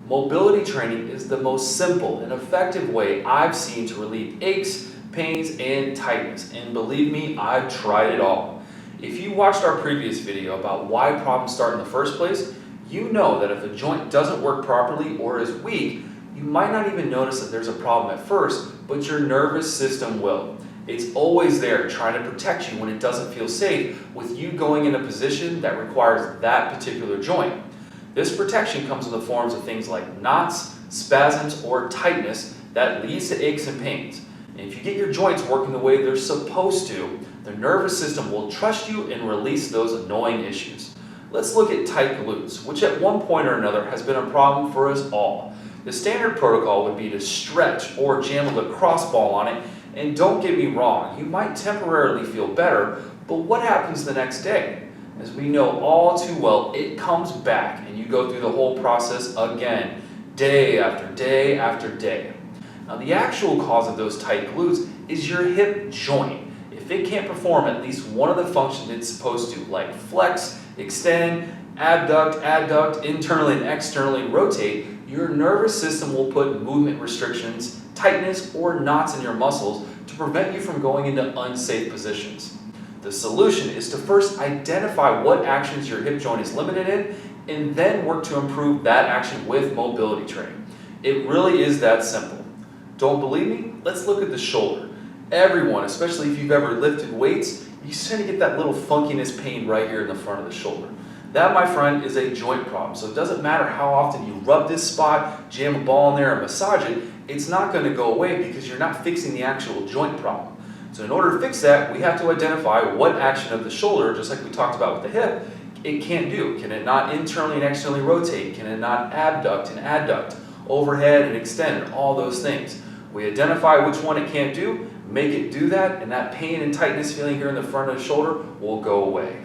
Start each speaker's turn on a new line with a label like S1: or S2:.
S1: Mobility training is the most simple and effective way I've seen to relieve aches, pains, and tightness. And believe me, I've tried it all. If you watched our previous video about why problems start in the first place, you know that if a joint doesn't work properly or is weak, you might not even notice that there's a problem at first, but your nervous system will. It's always there trying to protect you when it doesn't feel safe with you going in a position that requires that particular joint. This protection comes in the forms of things like knots, spasms, or tightness that leads to aches and pains. And if you get your joints working the way they're supposed to, the nervous system will trust you and release those annoying issues. Let's look at tight glutes, which at one point or another has been a problem for us all. The standard protocol would be to stretch or jam a lacrosse ball on it, and don't get me wrong, you might temporarily feel better, but what happens the next day? As we know all too well, it comes back and you go through the whole process again, day after day after day. Now the actual cause of those tight glutes is your hip joint. If it can't perform at least one of the functions it's supposed to, like flex, extend, abduct, adduct, internally and externally rotate, your nervous system will put movement restrictions, tightness, or knots in your muscles to prevent you from going into unsafe positions. The solution is to first identify what actions your hip joint is limited in and then work to improve that action with mobility training. It really is that simple. Don't believe me? Let's look at the shoulder. Everyone, especially if you've ever lifted weights, you tend to get that little funkiness pain right here in the front of the shoulder. That, my friend, is a joint problem. So it doesn't matter how often you rub this spot, jam a ball in there, and massage it, it's not going to go away because you're not fixing the actual joint problem. So in order to fix that, we have to identify what action of the shoulder, just like we talked about with the hip, it can't do. Can it not internally and externally rotate? Can it not abduct and adduct, overhead and extend, all those things? We identify which one it can't do, make it do that, and that pain and tightness feeling here in the front of the shoulder will go away.